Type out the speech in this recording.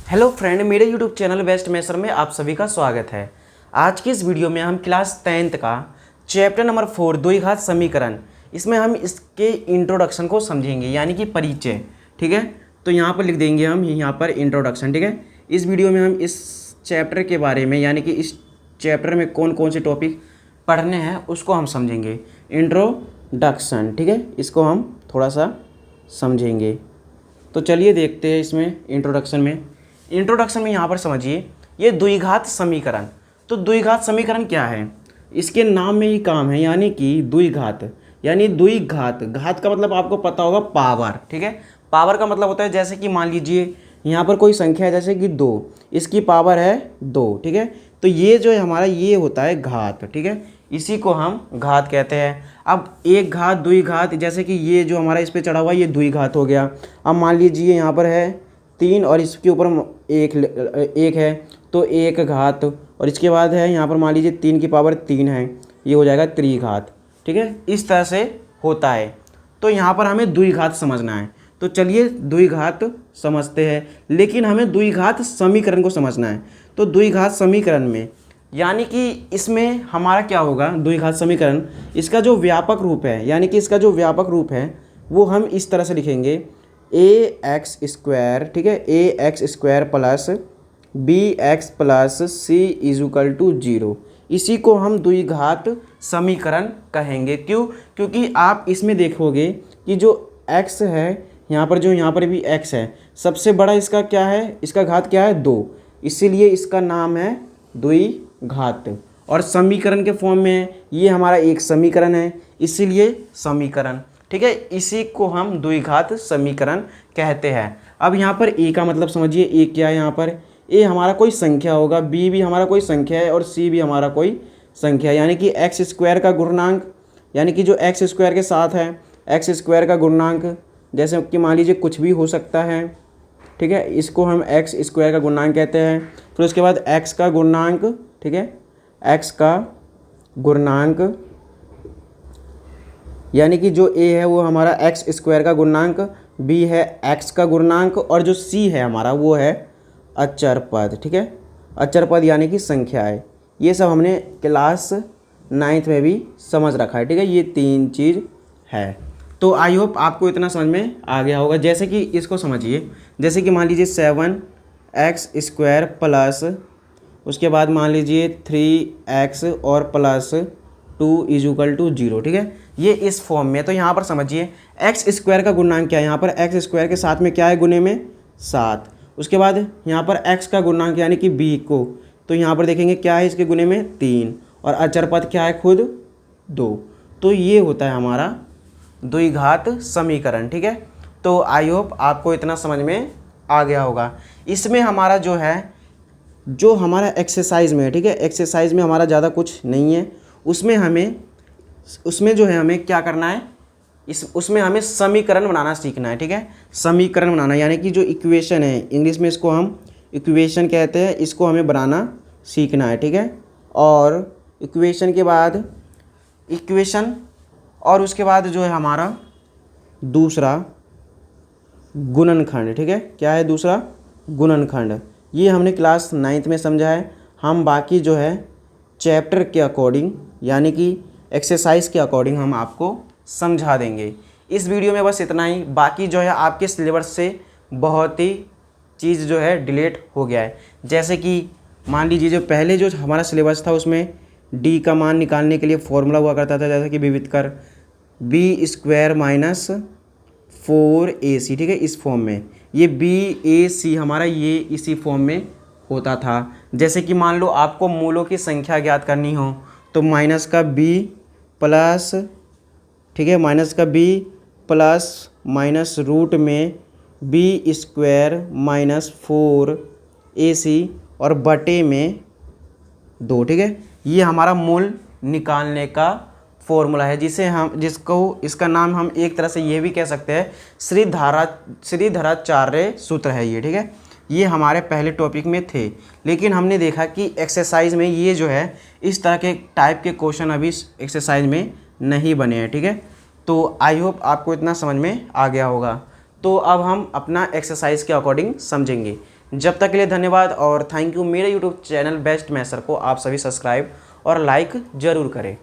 Hello friend, मेरे YouTube channel best measure में आप सभी का स्वागत है। आज की इस वीडियो में हम क्लास 10th का चैप्टर नंबर 4 द्विघात समीकरण, इसमें हम इसके इंट्रोडक्शन को समझेंगे, यानी कि परिचय। ठीक है, तो यहाँ पर लिख देंगे हम यहाँ पर इंट्रोडक्शन। ठीक है, इस वीडियो में हम इस चैप्टर के बारे में, यानी कि इस चैप्टर में कौन कौन से टॉपिक पढ़ने हैं उसको हम समझेंगे। इंट्रोडक्शन, ठीक है, इसको हम थोड़ा सा समझेंगे। तो चलिए देखते हैं इसमें इंट्रोडक्शन में यहाँ पर समझिए, ये द्विघात समीकरण। तो द्विघात समीकरण क्या है, इसके नाम में ही काम है, यानी कि द्विघात, यानी द्विघात। घात का मतलब आपको पता होगा पावर। ठीक है, पावर का मतलब होता है जैसे कि मान लीजिए यहाँ पर कोई संख्या है जैसे कि 2, इसकी पावर है 2। ठीक है, तो ये जो है हमारा ये होता है घात। ठीक है, इसी को हम घात कहते हैं। अब एक घात, द्विघात, जैसे कि ये जो हमारा इस पे चढ़ा हुआ है ये द्विघात हो गया। अब मान लीजिए यहाँ पर है 3 और इसके ऊपर एक है तो एक घात, और इसके बाद है यहाँ पर मान लीजिए 3 की पावर 3 है, ये हो जाएगा त्रिघात। ठीक है, इस तरह से होता है। तो यहाँ पर हमें द्विघात समझना है। तो चलिए द्विघात समझते हैं, लेकिन हमें द्विघात समीकरण को समझना है। तो द्विघात समीकरण में, यानी कि इसमें हमारा क्या होगा, द्विघात समीकरण, इसका जो व्यापक रूप है, यानी कि इसका जो व्यापक रूप है वो हम इस तरह से लिखेंगे, ए एक्स स्क्वायर। ठीक है, a x square plus b x plus c equal to 0। इसी को हम द्विघात समीकरण कहेंगे। क्यों? क्योंकि आप इसमें देखोगे कि जो x है यहाँ पर भी x है, सबसे बड़ा इसका क्या है, इसका घात क्या है 2, इसीलिए इसका नाम है द्विघात। और समीकरण के फॉर्म में है, ये हमारा एक समीकरण है, इसीलिए समीकरण। ठीक है, इसी को हम द्विघात समीकरण कहते हैं। अब यहाँ पर ए का मतलब समझिए, ए क्या है, यहाँ पर ए हमारा कोई संख्या होगा, बी भी हमारा कोई संख्या है और सी भी हमारा कोई संख्या है, यानी कि एक्स स्क्वायर का गुणनांक, यानी कि जो एक्स स्क्वायर के साथ है एक्स स्क्वायर का गुणनांक, जैसे कि मान लीजिए कुछ भी हो सकता है। ठीक है, इसको हम एक्स स्क्वायर का गुणनांक कहते हैं। फिर उसके बाद एक्स का गुणनांक, ठीक है, एक्स का गुणनांक, यानी कि जो ए है वो हमारा एक्स स्क्वायर का गुणनांक, बी है एक्स का गुणनांक, और जो सी है हमारा वो है अचर पद। ठीक है, अचर पद यानी कि संख्या है। ये सब हमने क्लास 9th में भी समझ रखा है। ठीक है, ये 3 चीज़ है। तो आई होप आपको इतना समझ में आ गया होगा। जैसे कि इसको समझिए, जैसे कि मान लीजिए 7x स्क्वायर प्लस, उसके बाद मान लीजिए 3x और प्लस 2 इजुकल टू 0। ठीक है, ये इस फॉर्म में। तो यहाँ पर समझिए एक्स स्क्वायर का गुणनांक क्या है, यहाँ पर एक्स स्क्वायर के साथ में क्या है, गुणे में 7। उसके बाद यहाँ पर x का गुणनांक यानी कि b को, तो यहाँ पर देखेंगे क्या है, इसके गुणे में 3, और अचर पद क्या है, खुद 2। तो ये होता है हमारा द्विघात समीकरण। ठीक है, तो आई होप आपको इतना समझ में आ गया होगा। इसमें हमारा जो है, जो हमारा एक्सरसाइज में है, ठीक है, एक्सरसाइज में हमारा ज़्यादा कुछ नहीं है। उसमें जो है हमें क्या करना है, उसमें हमें समीकरण बनाना सीखना है। ठीक है, समीकरण बनाना, यानी कि जो इक्वेशन है, इंग्लिश में इसको हम इक्वेशन कहते हैं, इसको हमें बनाना सीखना है। ठीक है, और इक्वेशन के बाद इक्वेशन, और उसके बाद जो है हमारा दूसरा गुणनखंड। ठीक है, क्या है दूसरा, गुणनखंड। ये हमने क्लास 9th में समझा है। हम बाकी जो है चैप्टर के अकॉर्डिंग, यानी कि एक्सरसाइज के अकॉर्डिंग हम आपको समझा देंगे। इस वीडियो में बस इतना ही। बाकी जो है आपके सिलेबस से बहुत ही चीज़ जो है डिलीट हो गया है। जैसे कि मान लीजिए जो पहले जो हमारा सिलेबस था उसमें डी का मान निकालने के लिए फॉर्मूला हुआ करता था, जैसे कि विविध कर बी स्क्वायर माइनस 4ac। ठीक है, इस फॉर्म में ये BAC हमारा ये इसी फॉर्म में होता था। जैसे कि मान लो आपको मूलों की संख्या ज्ञात करनी हो तो माइनस का b प्लस, ठीक है, माइनस का b प्लस माइनस रूट में b स्क्वायर माइनस 4ac और बटे में 2। ठीक है, ये हमारा मूल निकालने का फॉर्मूला है, जिसको इसका नाम हम एक तरह से ये भी कह सकते हैं, श्रीधराचार्य सूत्र है ये। ठीक है, ये हमारे पहले टॉपिक में थे, लेकिन हमने देखा कि एक्सरसाइज में ये जो है इस तरह के टाइप के क्वेश्चन अभी एक्सरसाइज में नहीं बने हैं। ठीक है, तो आई होप आपको इतना समझ में आ गया होगा। तो अब हम अपना एक्सरसाइज के अकॉर्डिंग समझेंगे। जब तक के लिए धन्यवाद और थैंक यू। मेरे यूट्यूब चैनल बेस्ट मैथर को आप सभी सब्सक्राइब और लाइक ज़रूर करें।